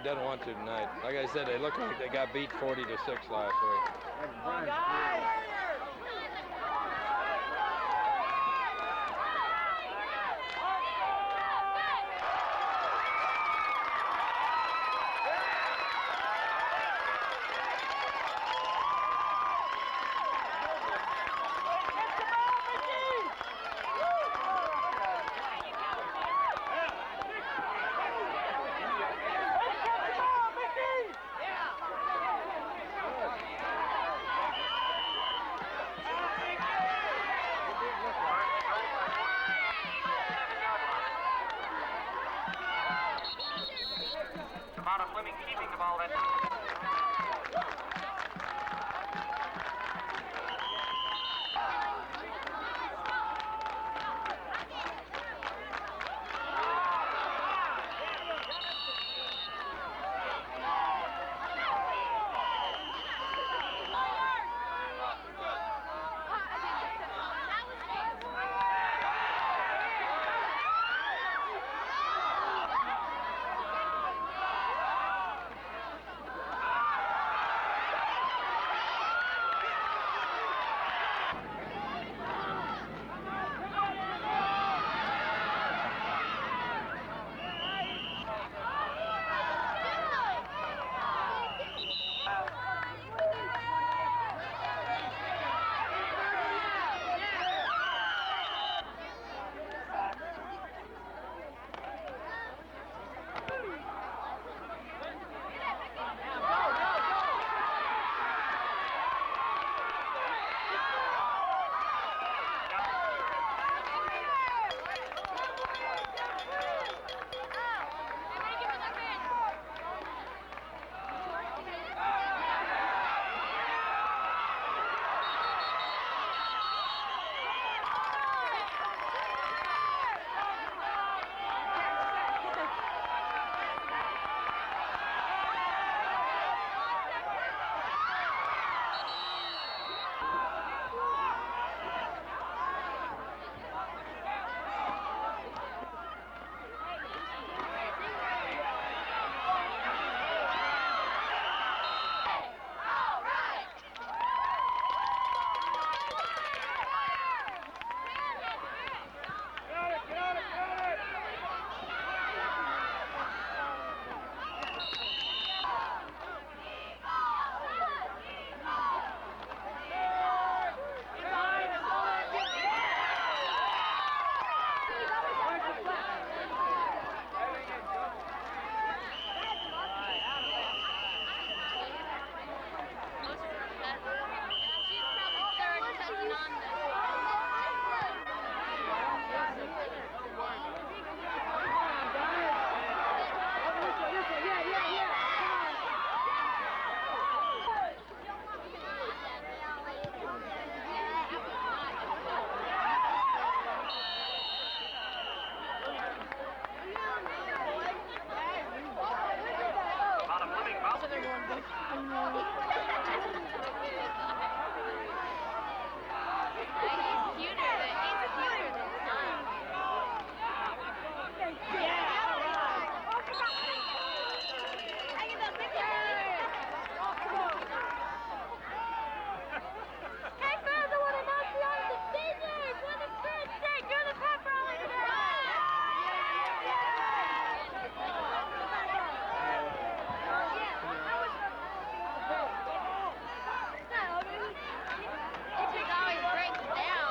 doesn't want to tonight. Like I said, they look like they got beat 40-6 last week. Come on, guys! Fleming keeping the ball that time. Always breaks down.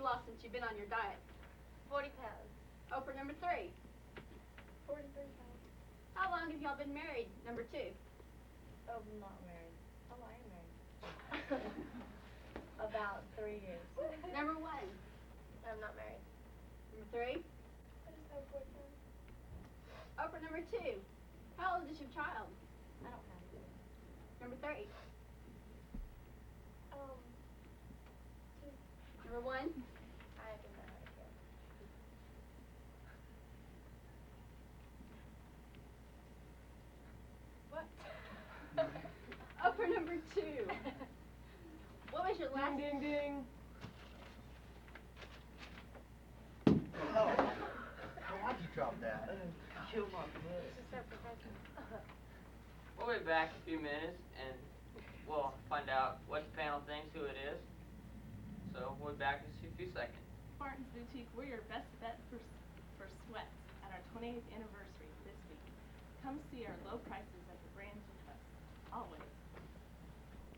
lost since you've been on your diet? 40 pounds. Oprah number 3. 43 pounds. How long have y'all been married? Number 2. Oh, I'm not married. Oh, I am married. About 3 years. Number 1. I'm not married. Number 3. I just have 4 pounds. Oprah number 2. How old is your child? I don't have it. Number 3. 2. Number 1. I haven't had it yet. What? Oprah number 2. What was your last? Ding, ding, ding. Oh, why'd you drop that? Kill my This is so professional. We'll be back in a few minutes and we'll find out what the panel thinks, who it is. So we'll be back in a few seconds. Martin's Boutique, we're your best bet for sweats at our 28th anniversary this week. Come see our low prices at the brands you trust, always.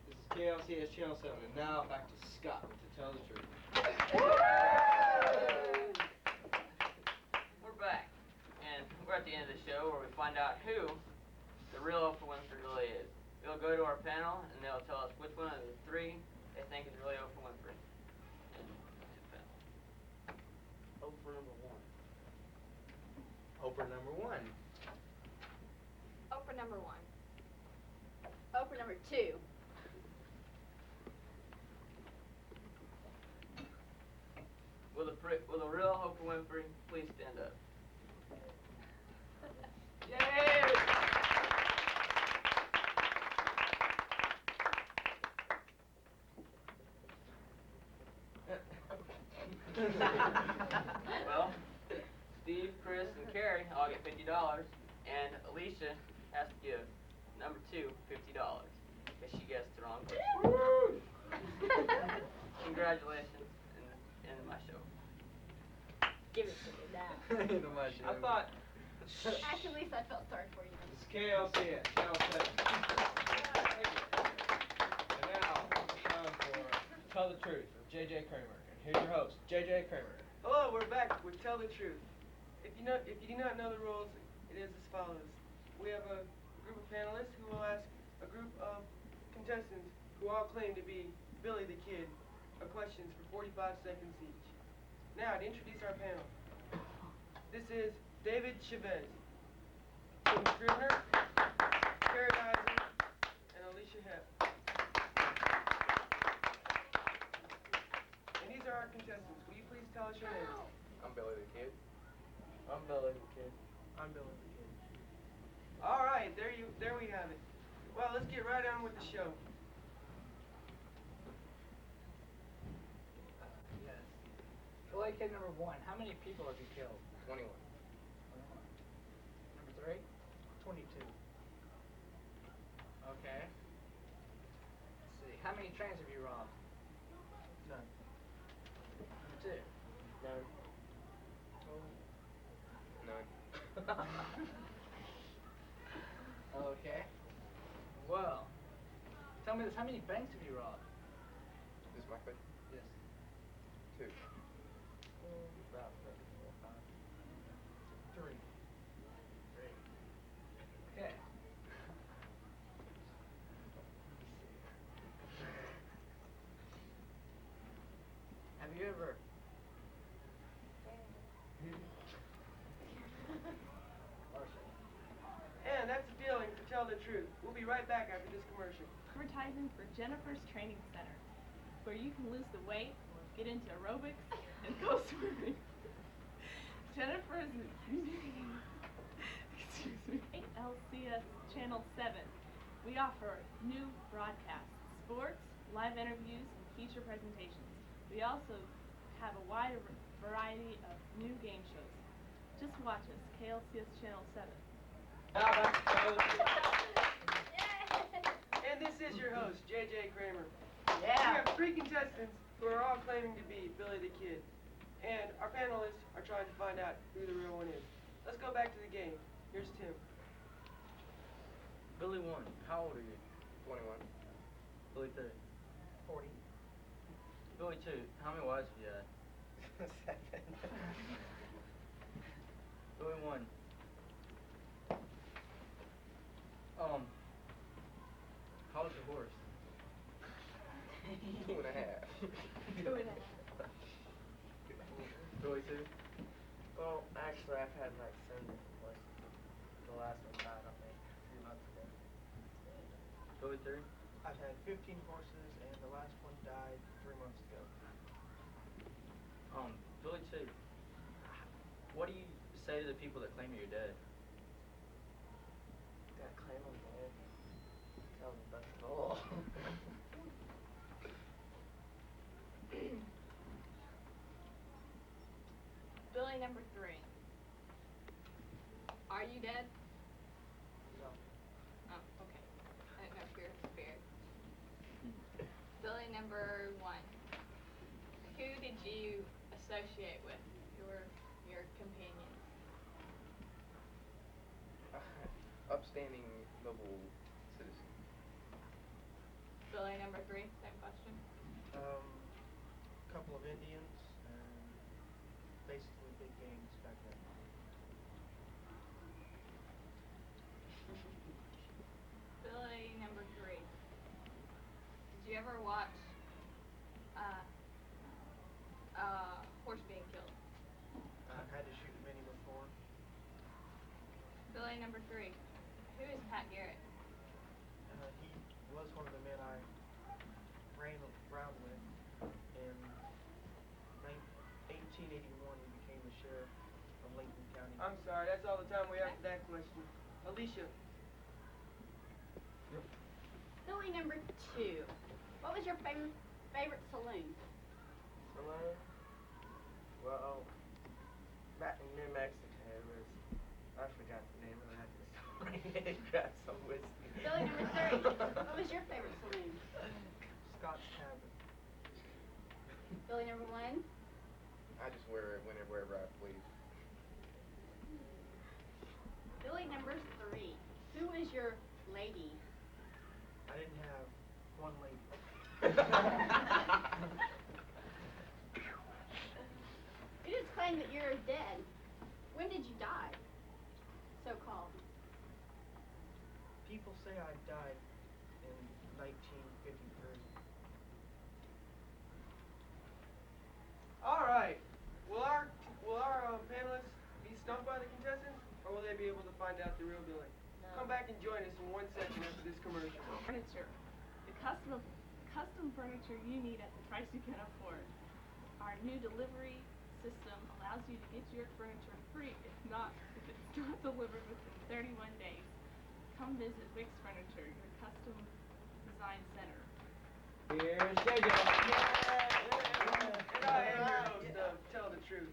This is KLCS Channel 7, and now back to Scott to tell the truth. We're back, and we're at the end of the show where we find out who the real Oprah Winfrey really is. We'll go to our panel, and they'll tell us which one of the 3 they think is really Oprah Winfrey. And to the panel. Oprah number 1. Oprah number 1. Oprah number 1. Oprah number 2. Will the real Oprah Winfrey please stand up? Well, Steve, Chris, and Carrie all get $50, and Alicia has to give number 2 $50 because she guessed the wrong person. Congratulations, and end of my show. Give it to me now. I thought Actually, Lisa, I felt sorry for you. this is KLCS Channel 7. And now it's time for Tell the Truth with JJ Kramer. And here's your host, JJ Kramer. Hello, we're back with Tell the Truth. If you do not know the rules, it is as follows. We have a group of panelists who will ask a group of contestants who all claim to be Billy the Kid questions for 45 seconds each. Now, to introduce our panel. This is David Chavez, Tim Scrivener, Carrie Eisen, and Alicia Hepp. And these are our contestants. Will you please tell us your names? I'm Billy the Kid. I'm Billy the Kid. I'm Billy the Kid. All right, there we have it. Well, let's get right on with the show. Yes. Billy Kid number 1. How many people have you killed? 21. 21. Number 3? 22. Okay. Let's see. How many trains have you robbed? None. Number 2. None. None. Okay. Well, tell me this. How many banks have you robbed? This is my question. Yes. 2. About 3. 3. Okay. Have you ever? And that's the feeling to tell the truth. We'll be right back after this commercial. Advertising for Jennifer's Training Center, where you can lose the weight, get into aerobics, and go swimming. Jennifer's, excuse me, LCS Channel 7. We offer new broadcasts, sports, live interviews, and feature presentations. We also have a wide variety of new game shows. Just watch us, KLCS Channel 7. Now back to Tell the Truth. And this is your host, JJ Kramer. Yeah. We have 3 contestants who are all claiming to be Billy the Kid. And our panelists are trying to find out who the real one is. Let's go back to the game. Here's Tim. Billy 1, how old are you? 21. Billy 2. 40. Billy 2, how many wives have you had? 7. Billy 1. How was your horse? 2.5. 2.5. Billy 2. Well, actually, I've had like some, like, the last one died on me 3 months ago. Billy 3. I've had 15 horses, and the last one died 3 months ago. Billy 2. What do you say to the people that claim you're dead? Got claim on dead. Tell them that's bull. Billy number 3. Are you dead? No. Oh, okay. I didn't know if you're scared. Billy number 1. Who did you associate with? Who were your companions? Upstanding noble citizen. Billy number 3, same question. Couple of Indians and basically big gangs back then. Billy number 3. Did you ever watch horse being killed? I've had to shoot many before. Billy number 3. Who is Pat Garrett? He was one of the men I ran around with. In 1881, he became the sheriff of Lincoln County. I'm sorry, that's all the time we have for that question. Alicia. Billy number 2. What was your favorite saloon? Saloon? Well, back in New Mexico was, I forgot the name of that. Got some whiskey. Billy number 3. What was your favorite saloon? Scott's Tavern. Billy number 1. I just wear it wherever I please. Billy number 3. Who was your lady? I didn't have one lady. You just claim that you're dead. When did you die? So-called. People say I died in 1953. All right. Will our panelists be stumped by the contestants, or will they be able to find out the real Billy? Come back and join us in 1 second after this commercial. Furniture. The custom furniture you need at the price you can afford. Our new delivery system allows you to get your furniture free if it's not delivered within 31 days. Come visit Wix Furniture, your custom design center. Here's JJ. And I am your host of Tell the Truth.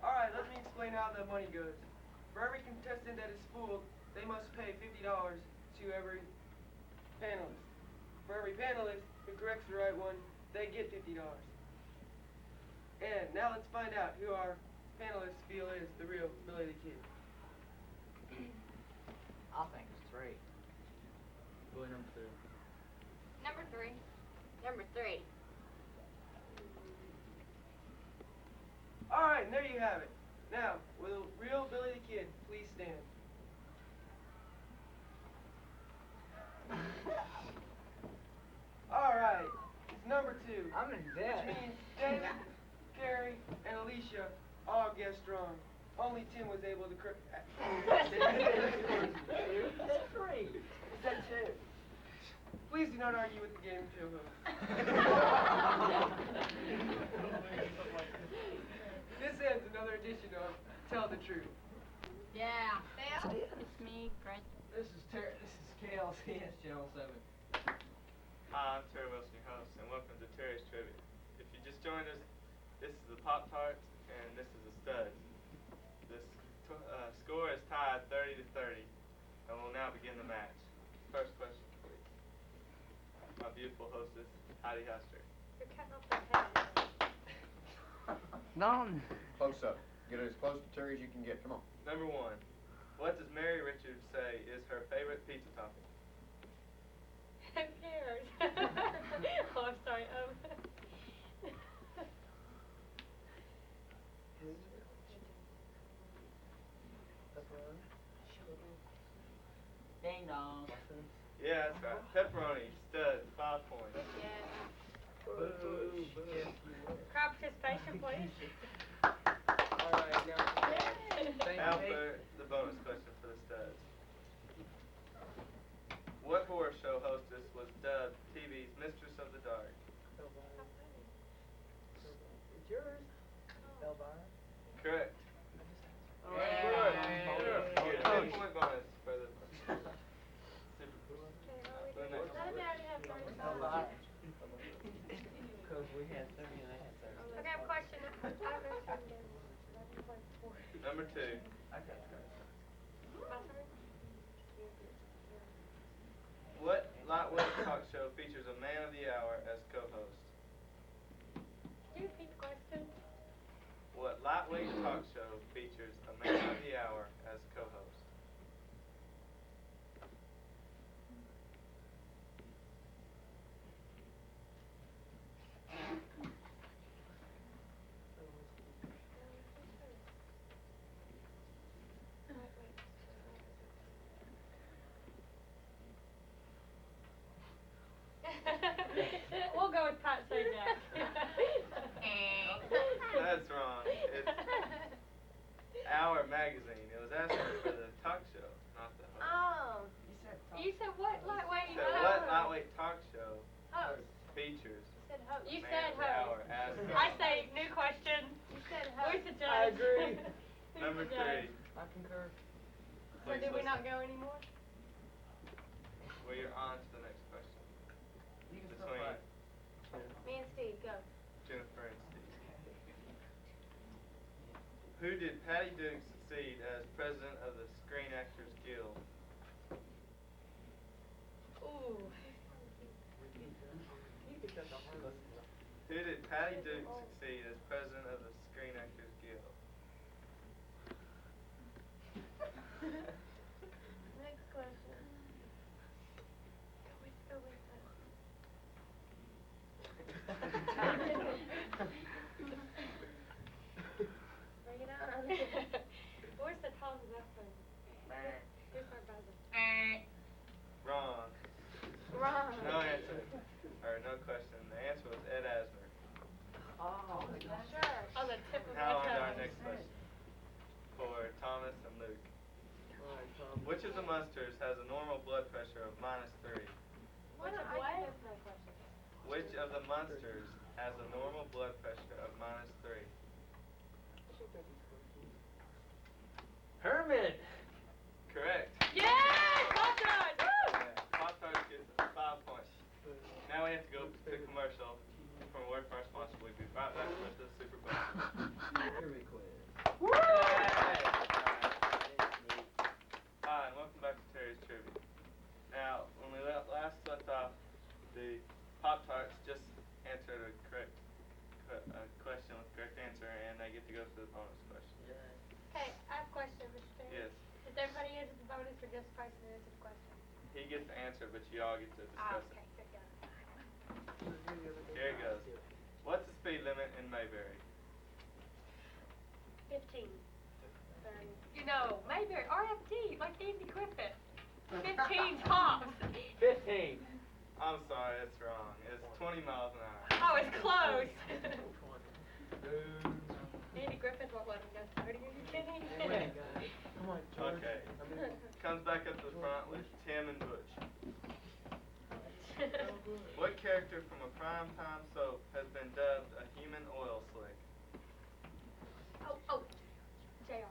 All right, let me explain how the money goes. For every contestant that is fooled, they must pay $50 to every panelist. For every panelist who corrects the right one, they get $50. And now let's find out who our panelists feel is the real Billy the Kid. I think it's 3. Billy number 2. Number 3. Number 3. All right, and there you have it. Now, will real Billy the Kid please stand? All right, it's number 2. I'm in debt. Which means David, Carrie, and Alicia all guessed wrong. Only Tim was able to correct. That's 3. Is that 2? Please do not argue with the game show host. This ends another edition of Tell the Truth. Yeah. It's me, Grant. This is KLCS Channel 7. Hi, I'm Terry Wilson, your host, and welcome to Terry's Trivia. If you just joined us, this is the Pop-Tarts, and this is the Studs. The score is tied 30-30, and we'll now begin the match. First question, please. My beautiful hostess, Heidi Hester. You're cutting off the head. None. Close up. Get it as close to Terry as you can get. Come on. Number 1. What does Mary Richards say is her favorite pizza topping? Who cares? Oh, I'm sorry. Ding dong. Yeah, that's right. Pepperoni, stud, 5 points. Crowd participation, please. Alright, now. Now for the bonus question for the studs. What horror show hostess was dubbed TV's Mistress of the Dark? It's yours. Elvira. Correct. Oh, Yeah. good. You get a 10-point bonus for the super. Because we had 30 and I had 30. Okay, I have a question. Number 2. I got 30. My turn? What lightweight talk show features a man of the hour as co-host? Can you repeat the question? What lightweight talk show features a man of the hour as co-host? We'll go with Pat Sajak. That's wrong. It's Hour Magazine. It was asking for the talk show, not the host. Oh. You said what lightweight? So what lightweight talk show Host. features You said host. You man said of the hour host. as I co-host? say new question. You said host. Where's the judge? I agree. Who's Number the judge? 3. I concur. So Please did we listen. not go anymore? We're on to the next question. You can Between Me and Steve, go. Jennifer and Steve. Who did Patty Duke succeed as president of the Screen Actors Guild? Ooh. Who did Patty Duke succeed as president of the Screen Actors Guild? Next question. Go with Bring it on. Where's the tallest wrestler? Here's our buzzer. Wrong. Wrong. No answer. Or no question. The answer was Ed Asner. Oh, my gosh. Sure. On the tip of Now on my to our tongue. next question. For Thomas and Luke. Alright, Tom. Which of the Munsters has a normal blood pressure of -3? What? I get that question. Which of the Munsters has a normal blood pressure of -3? Herman! Correct. Yay! Pop Tarts! Woo! Pop-Tarts gets 5 points. Now we have to go to commercial. From a word from our sponsor, we'll be right back with the Super Bowl. Trivia quiz. Hi, and welcome back to Terry's Trivia. Now, when we last left off, the Pop-Tarts just answered a correct question with the correct answer, and they get to go to the bonus question. Okay, I have a question, Mr. Taylor. Yes. Does everybody answer the bonus or just person who answers the question? He gets the answer, but you all get to discuss Okay, it. good go. Here it goes. What's the speed limit in Mayberry? 15. 30. You know, Mayberry, RFD, like Andy Griffith. 15 tops. 15. I'm sorry, that's wrong. It's 20 miles an hour. Oh, it's close. Andy Griffith won't let him go 30. Are you kidding? Come on, George. Okay. Comes back up to the front with Tim and Butch. What character from a primetime soap has been dubbed a human oil slick? Oh, JR.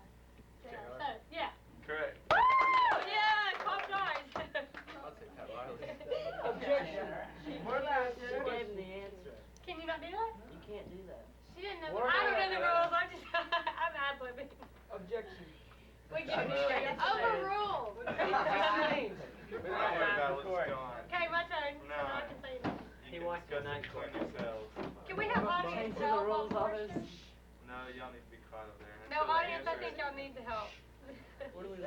JR. So, yeah. Correct. Woo! Yeah, Pop Tarts. I'll take that Riley. Objection. More last. She gave him the answer. Can you not do that? You can't do that. She didn't know More I don't know the last. rules. I'm just, I'm ad-libbing. Objection. We can overrule. Don't worry about what's going on. Okay, my turn. No. Now I can say that. You can discuss it between yourselves. Can we have audience Changing the help rules on of this. portion? No, y'all need to be quiet over there. No, until the audience, I answer think is- y'all need the help. What do we do?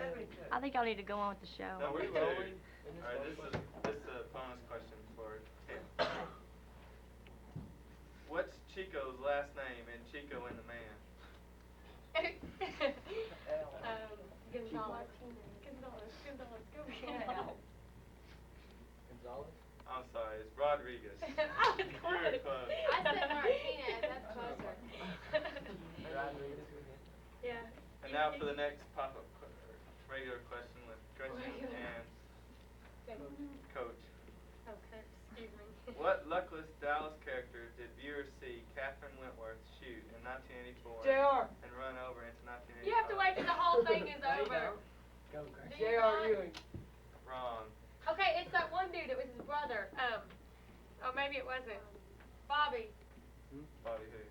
I think y'all need to go on with the show. Number we 2. rolling? Alright, this is a bonus question for Tim. What's Chico's last name in Chico and the Man? Gonzalez. Gonzalez, go Yeah. Gonzalez? I'm sorry, it's Rodriguez. I was You were close. I said Martinez, that's closer. Rodriguez. Yeah. And now for the next pop-up regular question with Gretchen and Coach. Okay, excuse me. What luckless Dallas character did viewers see Catherine Wentworth shoot in 1984 JR. and run over into 1985? You have to wait till the whole thing is No, you over. don't. Go, Grace. Do you J.R. not? Ewing. Wrong. Okay, it's that one dude that was his brother. Oh, maybe it wasn't. Bobby Bobby who?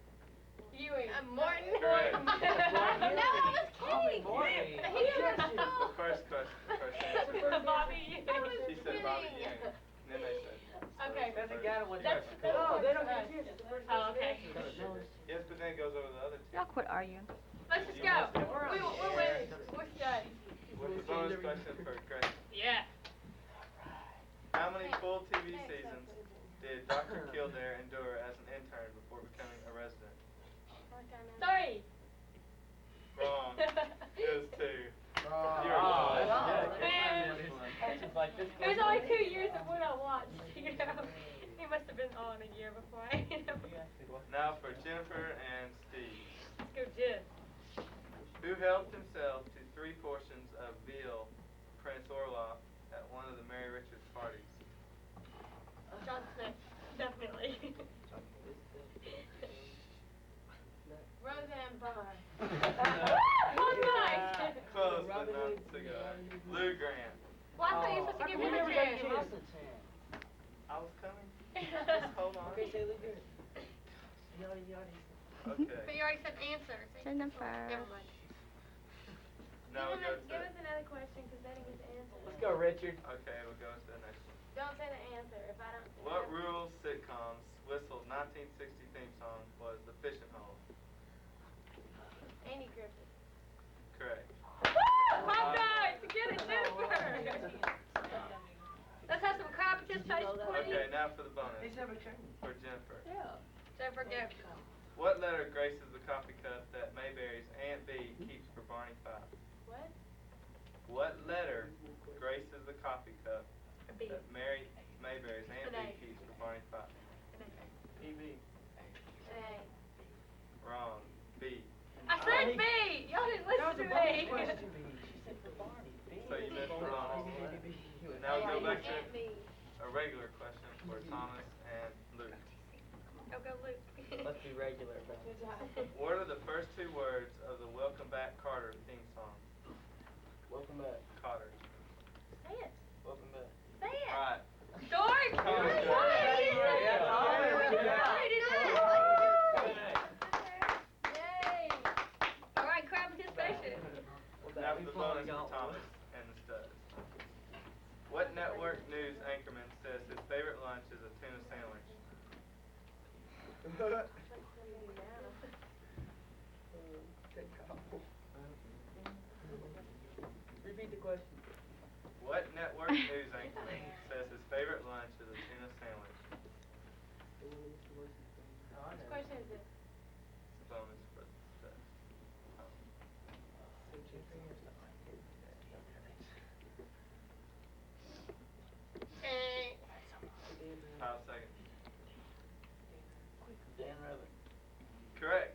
Ewing. Morton. Correct. No, I was kidding. Morton. He was The first question, the first answer. Bobby Ewing. She said Bobby Ewing. And then they said. Okay. That's a guy with That's- first. that's- Oh, they don't get a chance. It's the first Oh, okay. Yes, but then it goes over the other two. Y'all quit arguing. Let's just go. We're winning. We're done. With the bonus question for Gretchen. Yeah. How many full TV seasons did Dr. Kildare endure as an intern before becoming a resident? Sorry. Wrong. It was 2. Oh, You're close. that's Man. good. It's like this. It was only 2 years of what I watched, you know. He must have been on a year before I, you know. Now for Jennifer and Steve. Let's go, Jen. Who helped himself to 3 portions of veal Prince Orloff at one of the Mary Richards parties? John Smith. Definitely. Roseanne Barr. Oh, nice. Close, but not to go. Lou Grant. Well, I thought you were supposed to give him a chance. I was coming. Just hold on. Okay, say Lou Grant. Okay. But you already said answer. so Jennifer. Never mind. Now we'll go Give to. us another question because that is the answer. Let's go, Richard. Okay, we'll go to the next one. Don't say the answer if I don't. What rural sitcom's whistled 1960 theme song was The Fishing Hole? Andy Griffith. Correct. Hot dogs! Get it, Jennifer! Let's have some crowd participation, please. Okay, now for the bonus. They have a turn. For Jennifer. Jennifer, go. What letter graces the coffee cup that Mayberry's Aunt Bee keeps for Barney Fife? What? What letter graces the coffee cup B. that Mayberry's Aunt An A. Bee keeps for Barney Fife? PB. A. Wrong. B. I said B! Y'all didn't listen to me. So you missed the bonus. Now we'll go back to a regular question for Thomas and Luke. Go, Luke. Let's be regular, bro. What are the first 2 words of the Welcome Back Carter theme song? Welcome back. Carter. Say it. Welcome back. Say it. All right. George! Thomas, George! go. Yay! All right, crowd participation. Now for the bonus for Thomas and the studs. What network news anchorman says his favorite lunch is a tuna sandwich? Repeat the question. What network news anchorman says his favorite lunch is a tuna sandwich? Which question is this? It's a bonus for the studs. Kyle second. Dan Rather. Correct.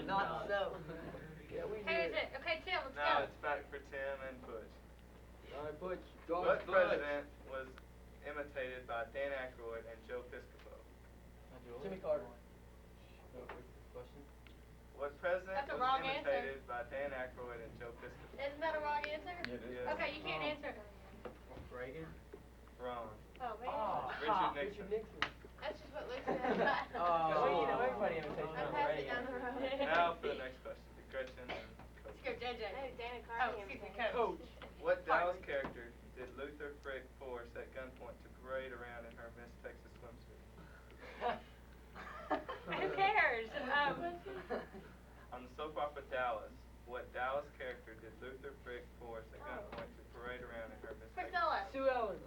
Not so. Who is it? Okay, Tim, let's Now go. it's back for Tim and Butch. Alright, Butch. What president was imitated by Dan Aykroyd and Joe Piscopo? Jimmy Carter. Question? What president That's a was wrong answer. imitated by Dan Aykroyd and Joe Piscopo? Isn't that a wrong answer? Yes. Okay, you can't answer. Reagan. Wrong. Oh, man. Richard Nixon. That's just what Luke said. Well, you know, everybody imitates I Ronald passed it Reagan. down the road. Now for the next question. Gretchen and Let's Coach. go, JJ. Hey, Dana Oh, Carvey. excuse me, Coach. What Dallas character did Luther Frick force at gunpoint to parade around in her Miss Texas swimsuit? Who cares? On the soap opera Dallas, what Dallas character did Luther Frick force at gunpoint to parade around in her Miss Texas? Priscilla. Sue Ellen.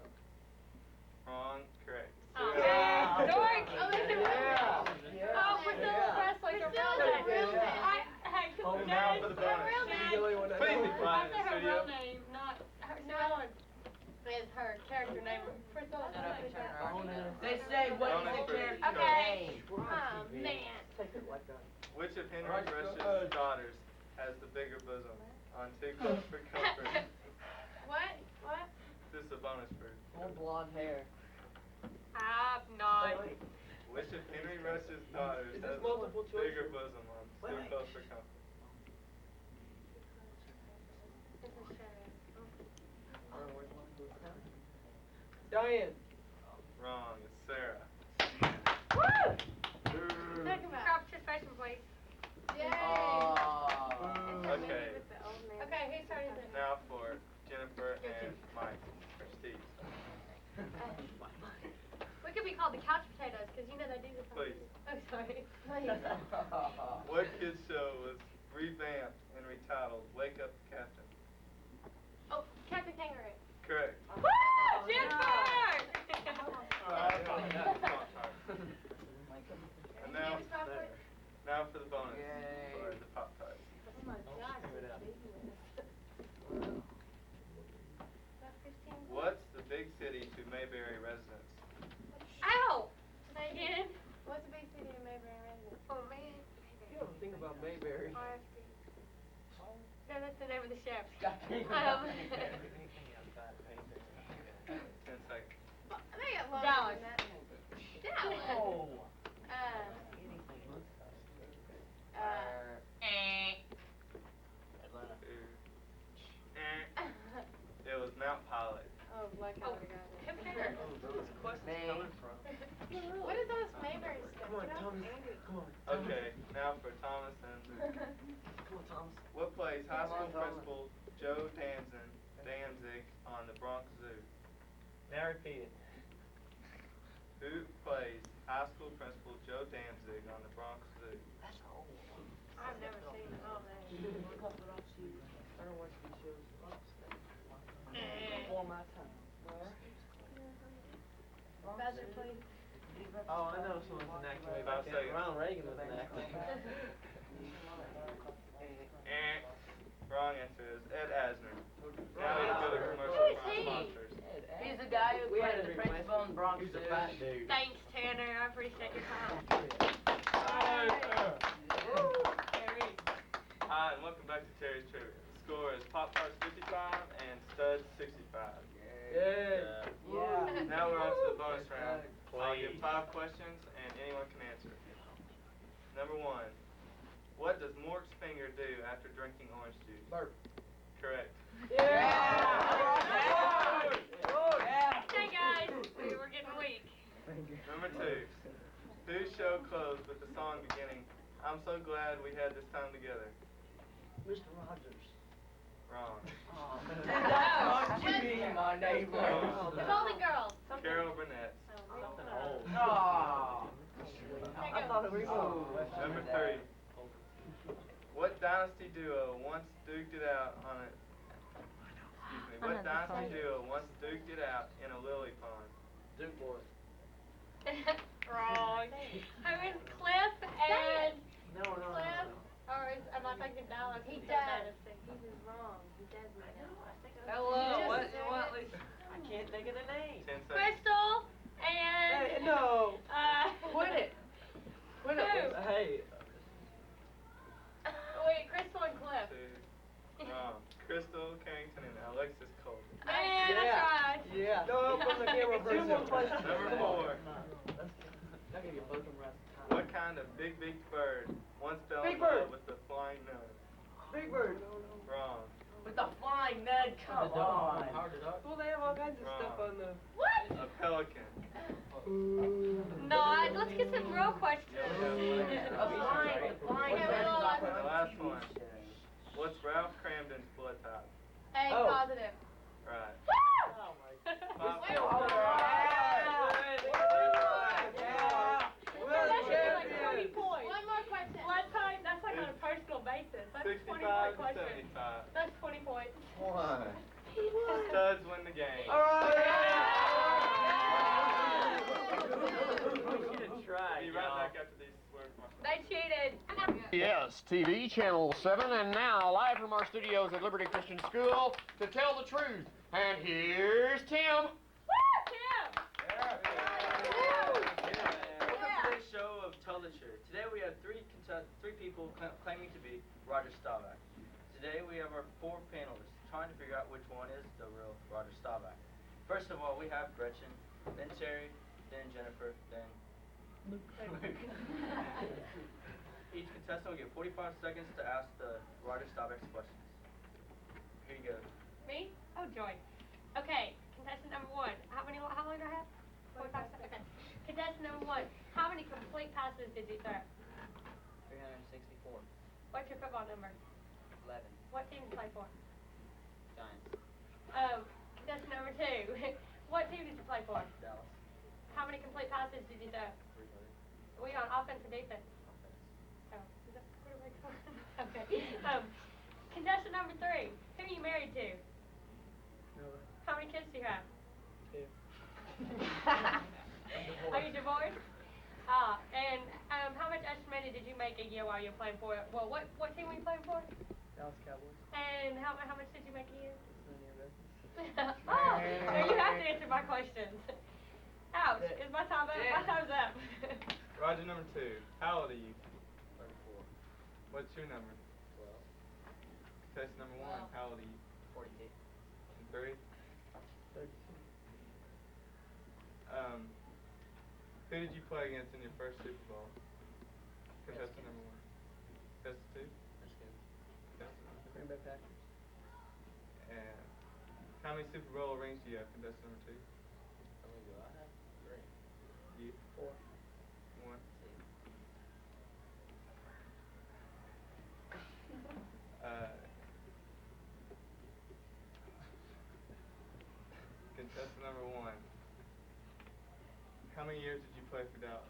Like that. Which of Henry Alright, Rush's daughters has the bigger bosom? On Too Close for Comfort. What? What? This is a bonus for you. More blonde hair. I'm not. Wait. Which of Henry Rush's daughters Is has this multiple the choice? bigger bosom? On Too Wait. Close for Comfort. Diane. Wrong. It's Sarah. Woo! Ooh. Talk about. Drop your fashion, please. Yay! Okay. Okay, who started it? Now for Jennifer and Mike or Steve. We could be called the couch potatoes, because you know they do this. Please. Oh, sorry. What kids show was revamped and retitled Wake Up Captain? Oh, Captain Kangaroo. Correct. Woo! Jennifer! And now for the bonus for the Pop Tarts. Oh my gosh. What's the big city to Mayberry residents? Ow! Say again. What's the big city in Mayberry residence? Oh man. You don't think about Mayberry. No, that's the name of the show. 10 seconds. They got longer Dallas. than that. Dallas. Oh. Atlanta. It was Mount Pilot. Oh, like how we got it. Who cares? Those questions coming from. What are those Mayberry stuff? Come on, Get off Thomas. Andrew. Come on. Okay, now for Thomas and Luke. Come on, Thomas. What plays high Come on, school Thomas. principal Joe Danzig on the Bronx Zoo? Now repeat it. Who plays high school principal Joe Danzig on the Bronx Zoo? That's old. I've never seen all that. I don't watch these shows. Before my time. Buzzer, please. Oh, I know someone's an actor. 5 seconds. Ronald Reagan was an actor. Wrong answer is Ed Asner. Now we go to commercial Who is from our he? sponsors. He's the guy who We had played to the replace principal in Bronx He's Zoo. a fat dude. Thanks, Tanner. I appreciate your time. Hi, and welcome back to Terry's Trivia. The score is Pop Tarts 55 and Studs 65. Yeah. Now we're on to the bonus round. I'll give 5 questions and anyone can answer. Number 1. What does Mork's finger do after drinking orange juice? Burp. Correct. Hey, guys. We're getting weak. Number 2. Whose show closed with the song beginning, I'm so glad we had this time together? Mr. Rogers. Wrong. My neighbor. Golden Girls. Carol Burnett. Something old. There I you thought go. it was Number 3. What dynasty duo once duked it out on a... Excuse me. What dynasty duo once duked it out in a lily pond? Duke boy. Wrong. Who is Cliff and No. Cliff? Or am I thinking Dallas? He does. He was wrong. He does know. Hello. What? I can't think of the name. 10 seconds. Crystal and Hey, no. Quit it. Quit Who? it. Hey. Wait, Crystal and Cliff. 2. Wrong. Crystal Carrington and Alexis Colby. Man, that's right. Yeah. No, from the camera person. Number 4. I can get both of them right. What kind of big bird once fell Big in love bird. with the flying nun? Big Bird. Wrong. With the flying Ned, come on. Well, they have all kinds of stuff on the... What? A pelican. No, let's get some real questions. A flying Yeah, Ned. well, The last one. What's Ralph Cramden's blood type? A Oh. positive. Right. Woo! 5 Wait, points. hold on. One more question. Blood type, that's like on a personal basis. That's 20 65 point to question. 75. That's 20 points. Why? Studs win the game. Be right back after these words. They cheated. Yes, TV Channel 7, and now live from our studios at Liberty Christian School to tell the truth. And here's Tim. Woo, Tim! Welcome to today's show of Tell the the truth. Today we have three people claiming to be Roger Staubach. Today we have our 4 panelists trying to figure out which one is the real Roger Staubach. First of all, we have Gretchen, then Terry, then Jennifer, then Luke. Each contestant will get 45 seconds to ask the Roger Staubach's questions. Here you go. Me? Oh, joy. Okay, contestant number 1. How long do I have? 45 seconds. Okay. Contestant number 1. How many complete passes did you throw? 364. What's your football number? 11. What team do you play for? Giants. Contestant number 2. What team did you play for? Dallas. How many complete passes did you throw? 300. Were you on offense or defense? Oh, is that quarterback? Okay. Contestant number 3. Who are you married to? Nobody. How many kids do you have? 2. Are you divorced? And how much estimated did you make a year while you were playing for it? Well, what team were you playing for? Dallas Cowboys. And how much did you make a year? It's none of your business. Oh, so you have to answer my questions. Ouch, is my time up? My time's up. Roger number 2. How old are you? 34. What's your number? 12. Contestant number 1. How old are you? 42. And 3. 32. Who did you play against in your first Super Bowl? Contestant number 1. Contestant 2. Contestant number 3. Green Bay Packers. And how many Super Bowl rings do you have? Contestant number 2. How many do I have? 3. You? 4. 1. Contestant number 1. How many years did you play for Dallas?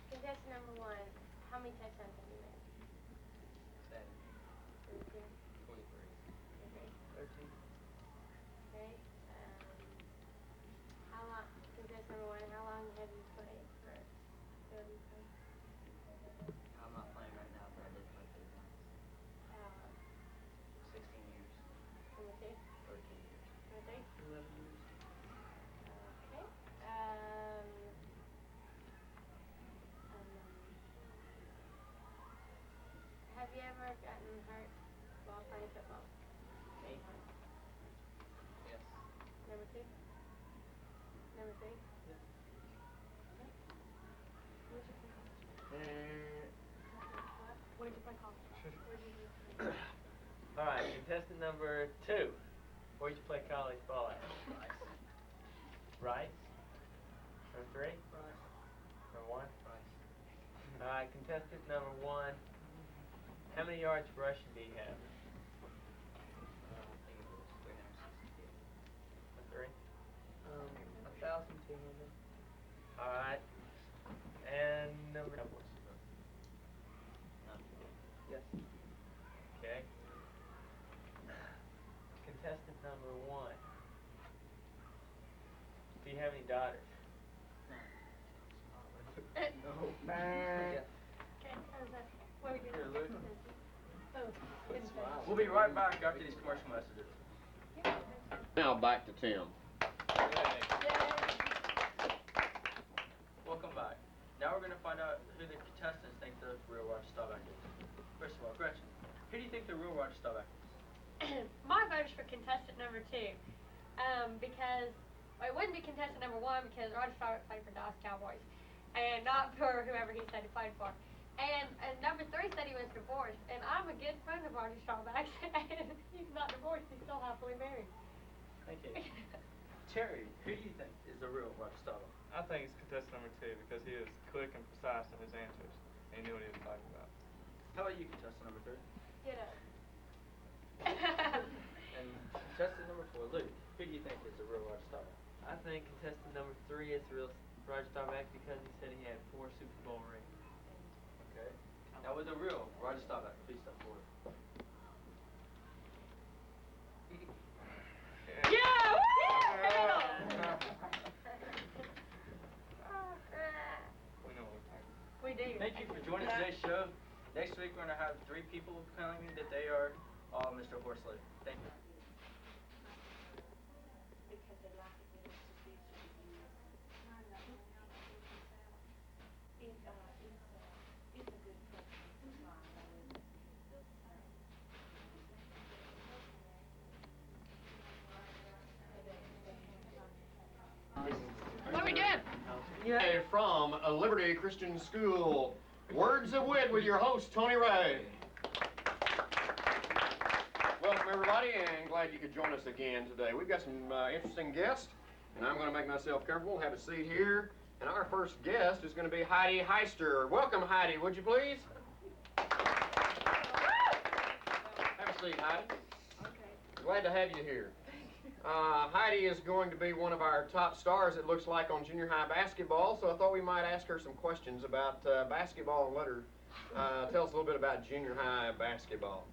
Contestant number 1. How many touchdowns have you made? 7. 22. 23. Okay. 13. Okay. How long? Contestant number 1. How long have you played for? I'm not playing right now, but I did play 3 months. 16 years. Number 2. 13 years. Number 3. 11 years. Okay. Have you ever gotten hurt while playing football? Me? Yes. Number 2. Number 3. Yeah. Where'd you play college? Where'd you play college? Where'd you play? Alright, contestant number 2. Where'd you play college ball at? Rice. Number 3? Rice. Number 1? Rice. Alright, contestant number 1. How many yards rushing do you have? I think it was 368. Number 3? 1,200. Alright. And number... Yes. Okay. Contestant number 1. Do you have any daughters? No. Okay, what were you Here, doing? Luke. Oh, didn't finish. We'll be right back after these commercial messages. Now back to Tim. Welcome back. Now we're going to find out who the contestants think the real Roger Staubach is. First of all, Gretchen, who do you think the real Roger Staubach is? My vote is for contestant number 2. Because, well, it wouldn't be contestant number 1 because Roger Staubach played for Dallas Cowboys. And not for whoever he said he played for. And number 3 said he was divorced. And I'm a good friend of Roger Staubach. And he's not divorced, he's still happily married. Thank you. Terry, who do you think is the real Roger Staubach? I think it's contestant number 2 because he was quick and precise in his answers. And he knew what he was talking about. How about you, contestant number 3? Get up. And contestant number 4, Luke, who do you think is the real Roger Staubach? I think contestant number 3 is the real Roger Staubach because he said he had 4 Super Bowl rings. Okay. Now with the real Roger Staubach, please step forward. Yeah! We know what we're talking about. We do. Thank you for joining today's show. Next week we're going to have 3 people claiming that they are Mr. Horsley. Thank you. Because they laugh at me, Yeah. From Liberty Christian School, Words of Wit with your host, Tony Ray. Welcome, everybody, and glad you could join us again today. We've got some interesting guests, and I'm going to make myself comfortable, have a seat here. And our first guest is going to be Heidi Heister. Welcome, Heidi, would you please? Have a seat, Heidi. Okay. Glad to have you here. Heidi is going to be one of our top stars, it looks like, on junior high basketball, so I thought we might ask her some questions about basketball and let her tell us a little bit about junior high basketball.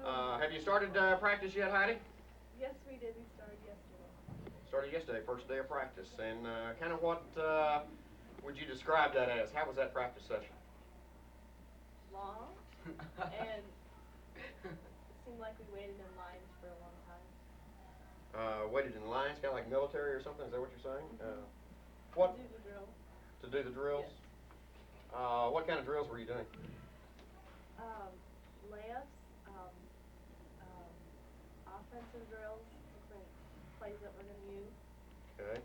Have you started practice yet, Heidi? Yes, we did. We started yesterday. Started yesterday, first day of practice. And kind of what would you describe that as? How was that practice session? Long, and it seemed like we waited in lines for a long time. Waited in lines, kind of like military or something? Is that what you're saying? To What? do the drill. To do the drills? Yes. What kind of drills were you doing? Layups, offensive drills, different plays that we're going to use. Okay.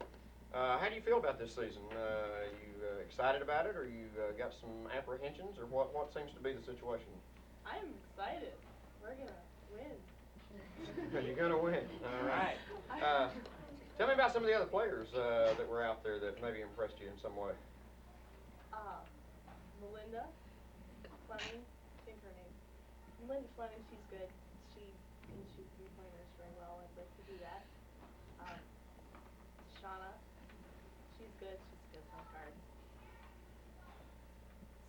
How do you feel about this season? You excited about it, or you got some apprehensions, or what seems to be the situation? I am excited. We're going to win. You're going to win. All right. Tell me about some of the other players that were out there that maybe impressed you in some way. Melinda Fleming, I think her name. Melinda Fleming, she's good. She can shoot three-pointers very well. I'd like to do that. Shauna, she's good. She's good on cards.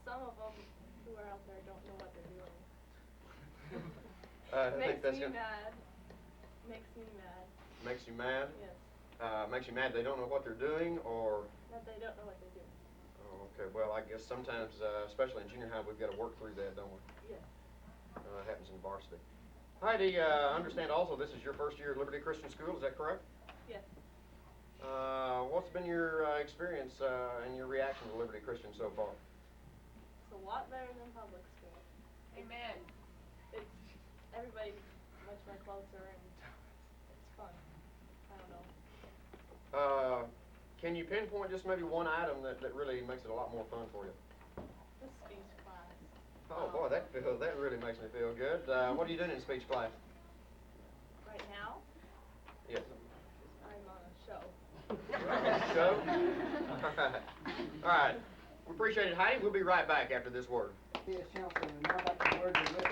Some of them who are out there don't know what they're doing. I think that's Makes me mad. Makes me mad. Makes you mad? Yes. Makes you mad they don't know what they're doing, or? That they don't know what they're doing. Oh, okay. Well, I guess sometimes, especially in junior high, we've got to work through that, don't we? Yes. It happens in varsity. Heidi, I understand also this is your first year at Liberty Christian School, is that correct? Yes. What's been your experience and your reaction to Liberty Christian so far? It's a lot better than public school. Amen. It's everybody's much more closer and it's fun. I don't know. Can you pinpoint just maybe one item that really makes it a lot more fun for you? The speech class. Oh boy, that really makes me feel good. What are you doing in speech class? Right now, Yes. I'm on a show. Show? All right. We appreciate it, Heidi. We'll be right back after this word. Yes, Chancellor. Now about the words of wit.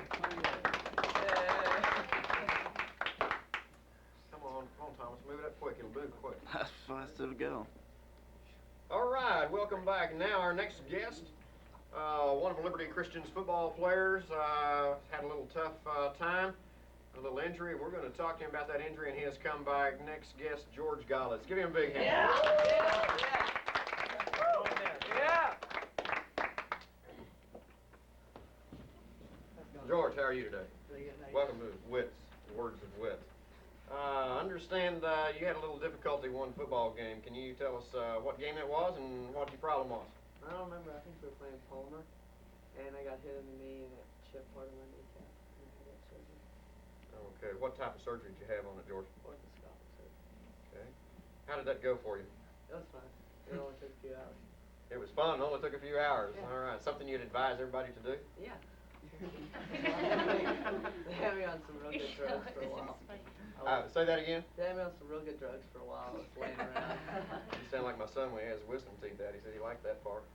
Come on, Thomas. Move it up quick. It'll move quick. How fast it'll go. All right, welcome back. Now our next guest, one of Liberty Christian's football players, had a little tough time, a little injury. We're going to talk to him about that injury and his comeback. Next guest, George Gallis. Give him a big hand. Yeah. George, how are you today? Pretty good, how you Welcome to Wits, Words of Wit. Understand you had a little difficulty one football game. Can you tell us what game it was and what your problem was? I don't remember. I think we were playing Palmer, and I got hit in the knee and it chipped part of my kneecap. And I got surgery. Okay, what type of surgery did you have on it, George? Orthoscopic surgery. Okay. How did that go for you? It was fine. It only took a few hours. It was fun. It only took a few hours. Yeah. All right. Something you'd advise everybody to do? Yeah. They had me on some real good drugs for a while. Say that again? They had me on some real good drugs for a while. I was laying around. You sound like my son when he has wisdom teeth out. He said he liked that part.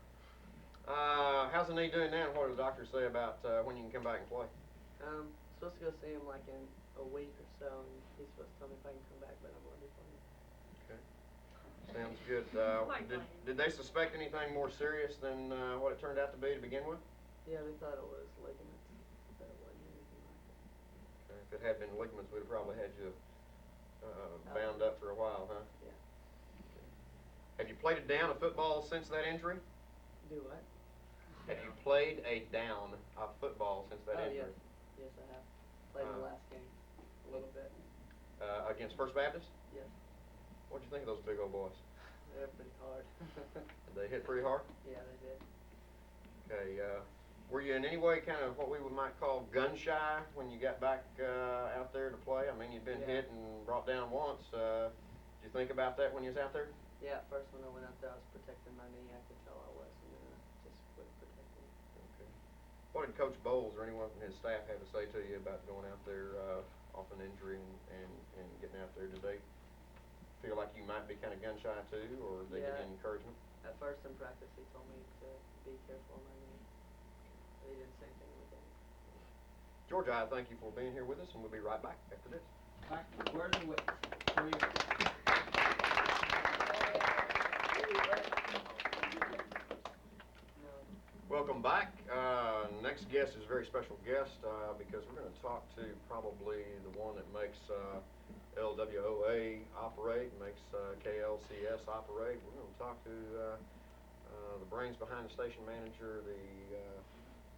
How's the knee doing now, and what do the doctors say about when you can come back and play? Supposed to go see him like in a week or so, and he's supposed to tell me if I can come back, but I'm already playing. Okay. Sounds good. Did they suspect anything more serious than what it turned out to be to begin with? Yeah, they thought it was ligaments, but it wasn't anything like that. Okay. If it had been ligaments, we'd have probably had you bound up for a while, huh? Yeah. Okay. Have you played a down of football since that injury? Do what? Have you played a down of football since that injury? Yes, I have. Played the last game a little bit. Against First Baptist? Yes. What'd you think of those big old boys? They're pretty hard. Did they hit pretty hard? Yeah, they did. Okay. Were you in any way kind of what we might call gun shy when you got back out there to play? I mean, you'd been hit and brought down once. Did you think about that when you was out there? Yeah, at first when I went out there, I was protecting my knee. I could tell I was, and then I just quit protecting it. Okay. What did Coach Bowles or anyone from his staff have to say to you about going out there off an injury and getting out there? Did they feel like you might be kind of gun shy too, or did they give you any encouragement? At first in practice, he told me to be careful on my knee. But he did the same thing in the game. George, I thank you for being here with us, and we'll be right back after this. Back to words and weights. Where you at? Welcome back. Next guest is a very special guest because we're going to talk to probably the one that makes LWOA operate, makes KLCS operate. We're going to talk to the brains behind the station manager, the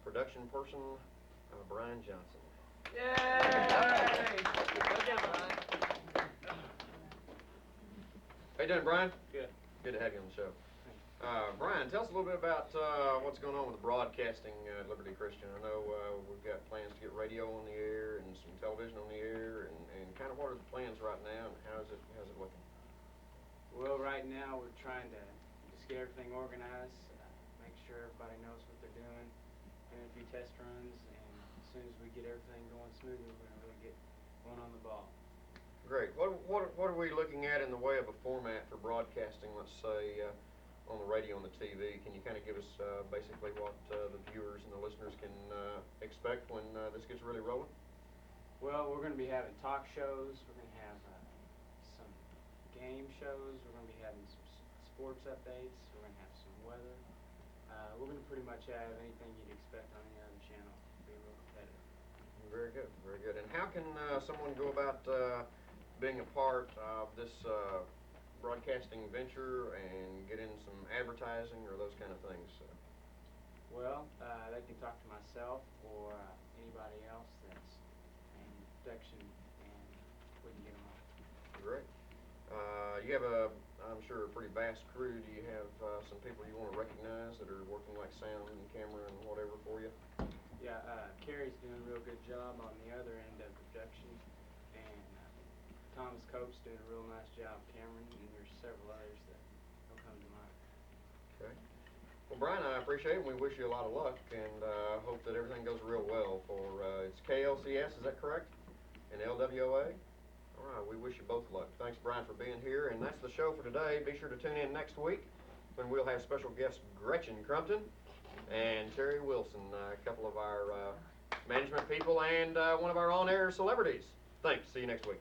production person, Brian Johnson. Yay! Good job, Brian. How you doing, Brian? Good. Good to have you on the show. Brian, tell us a little bit about what's going on with the broadcasting at Liberty Christian. I know we've got plans to get radio on the air and some television on the air, and kind of what are the plans right now, and how's it looking? Well, right now we're trying to just get everything organized, make sure everybody knows what they're doing, doing a few test runs, and as soon as we get everything going smoothly, we're going to really get one on the ball. Great. What are we looking at in the way of a format for broadcasting, let's say, on the radio and the TV? Can you kind of give us basically what the viewers and the listeners can expect when this gets really rolling? Well, we're going to be having talk shows, we're going to have some game shows, we're going to be having some sports updates, we're going to have some weather. We're going to pretty much have anything you'd expect on any other channel. Be real competitive. Very good, very good. And how can someone go about being a part of this broadcasting venture and get in some advertising or those kind of things? Well, they can talk to myself or anybody else that's in production, and we can get them on. Great. You have I'm sure, a pretty vast crew. Do you have some people you want to recognize that are working like sound and camera and whatever for you? Yeah, Carrie's doing a real good job on the other end of production, and Thomas Cope's doing a real nice job cameraing, and there's several others that will come to mind. Okay. Well, Brian, I appreciate it, and we wish you a lot of luck, and hope that everything goes real well for, it's KLCS, is that correct? And LWOA? All right, we wish you both luck. Thanks, Brian, for being here, and that's the show for today. Be sure to tune in next week when we'll have special guest Gretchen Crumpton and Terry Wilson, a couple of our management people and one of our on-air celebrities. Thanks. See you next week.